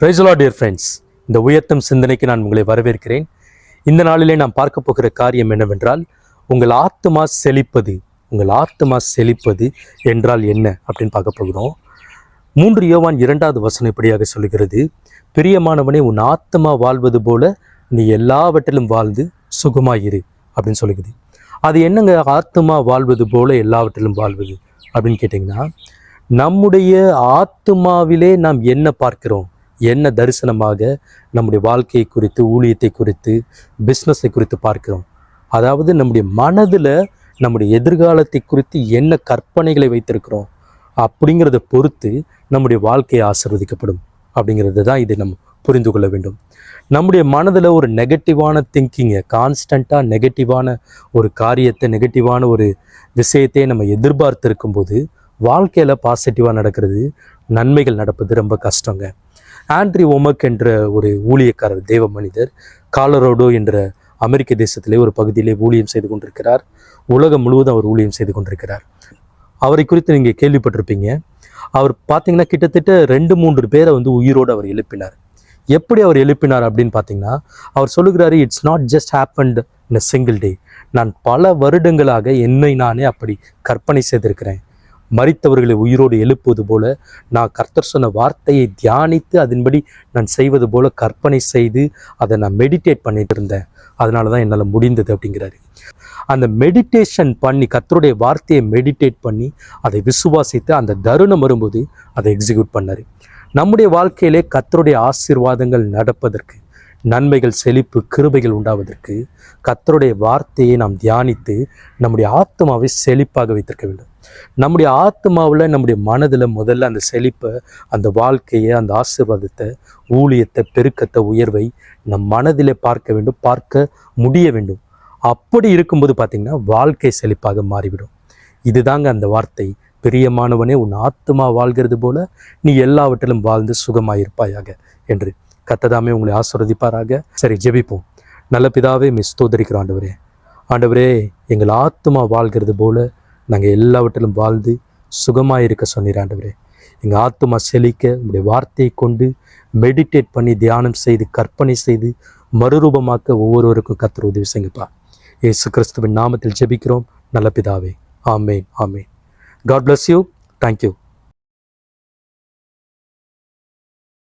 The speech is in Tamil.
Praise the Lord dear friends. இந்த உயர்த்தும் சிந்தனைக்கு நான் உங்களை வரவேற்கிறேன். இந்த நாளிலே நாம் பார்க்க போகிற காரியம் என்னவென்றால், உங்கள் ஆத்துமா செழிப்பது என்றால் என்ன அப்படின்னு பார்க்க போகிறோம். 3 யோவான் 2வது வசனம் இப்படியாக சொல்லுகிறது, பிரியமானவனே, உன் ஆத்துமா வாழ்வது போல நீ எல்லாவற்றிலும் வாழ்ந்து சுகமாயிரு அப்படின்னு சொல்லுகிறது. அது என்னங்க ஆத்துமா வாழ்வது போல எல்லாவற்றிலும் வாழ்வது அப்படின்னு கேட்டிங்கன்னா, நம்முடைய ஆத்துமாவிலே நாம் என்ன பார்க்கிறோம், என்ன தரிசனமாக நம்முடைய வாழ்க்கையை குறித்து, ஊழியத்தை குறித்து, பிஸ்னஸை குறித்து பார்க்கிறோம். அதாவது நம்முடைய மனதில் நம்முடைய எதிர்காலத்தை குறித்து என்ன கற்பனைகளை வைத்திருக்கிறோம் அப்படிங்கிறத பொறுத்து நம்முடைய வாழ்க்கையை ஆசீர்வதிக்கப்படும் அப்படிங்கிறது தான் இதை நம்ம புரிந்து கொள்ள வேண்டும். நம்முடைய மனதில் ஒரு நெகட்டிவான திங்கிங்கை, கான்ஸ்டண்ட்டாக நெகட்டிவான ஒரு காரியத்தை, நெகட்டிவான ஒரு விஷயத்தை நம்ம எதிர்பார்த்து இருக்கும்போது வாழ்க்கையில் பாசிட்டிவாக நடக்கிறது, நன்மைகள் நடப்பது ரொம்ப கஷ்டங்க. ஆண்ட்ரி ஓமக் என்ற ஒரு ஊழியக்காரர், தேவ மனிதர், காலரோடோ என்ற அமெரிக்க தேசத்திலே ஒரு பகுதியிலே ஊழியம் செய்து கொண்டிருக்கிறார். உலகம் முழுவதும் அவர் ஊழியம் செய்து கொண்டிருக்கிறார். அவரை குறித்து நீங்கள் கேள்விப்பட்டிருப்பீங்க. அவர் பார்த்தீங்கன்னா கிட்டத்தட்ட 2-3 பேரை உயிரோடு அவர் எழுப்பினார். எப்படி அவர் எழுப்பினார் அப்படின்னு பார்த்தீங்கன்னா, அவர் சொல்லுகிறாரு, it's not just happened in a single day. நான் பல வருடங்களாக என்னை நானே அப்படி கற்பனை செய்திருக்கிறேன். மரித்தவர்களை உயிரோடு எழுப்புவது போல நான் கர்த்தர் சொன்ன வார்த்தையை தியானித்து அதன்படி நான் செய்வது போல கற்பனை செய்து அதை நான் மெடிடேட் பண்ணிட்டு இருந்தேன். அதனால தான் என்னால் முடிந்தது அப்படிங்கிறாரு. அந்த மெடிடேஷன் பண்ணி, கர்த்தருடைய வார்த்தையை மெடிடேட் பண்ணி அதை விசுவாசித்து அந்த தருணம் வரும்போது அதை எக்ஸிக்யூட் பண்ணார். நம்முடைய வாழ்க்கையிலே கர்த்தருடைய ஆசீர்வாதங்கள் நடப்பதற்கு, நன்மைகள், செழிப்பு, கிருபைகள் உண்டாவதற்கு கர்த்தருடைய வார்த்தையை நாம் தியானித்து நம்முடைய ஆத்மாவை செழிப்பாக வைத்திருக்க வேண்டும். நம்முடைய ஆத்மாவில், நம்முடைய மனதில் முதல்ல அந்த செழிப்பை, அந்த வாழ்க்கையை, அந்த ஆசீர்வாதத்தை, ஊழியத்தை, பெருக்கத்தை, உயர்வை நம் மனதிலே பார்க்க வேண்டும், பார்க்க முடிய வேண்டும். அப்படி இருக்கும்போது பார்த்திங்கன்னா வாழ்க்கை செழிப்பாக மாறிவிடும். இதுதாங்க அந்த வார்த்தை, பிரியமானவனே, உன் ஆத்மா வாழ்கிறது போல நீ எல்லாவற்றிலும் வாழ்ந்து சுகமாயிருப்பாயாக என்று. கர்த்தர் உங்களை ஆசீர்வதிப்பாராக. சரி, ஜெபிப்போம். நல்ல பிதாவே, ஸ்தோத்திரிக்கிறோம் ஆண்டவரே. ஆண்டவரே, எங்கள் ஆத்மா வாழ்கிறது போல நாங்கள் எல்லாவற்றிலும் வாழ்ந்து சுகமாக இருக்க சொன்னீர் ஆண்டவரே. எங்கள் ஆத்மா செழிக்க உங்களுடைய வார்த்தையை கொண்டு மெடிடேட் பண்ணி, தியானம் செய்து, கற்பனை செய்து மறுரூபமாக்க ஒவ்வொருவருக்கும் கர்த்தர் உதவி செய்யுங்கப்பா. இயேசு கிறிஸ்துவின் நாமத்தில் ஜெபிக்கிறோம் நல்ல பிதாவே. ஆமேன், ஆமேன். God bless you. Thank you.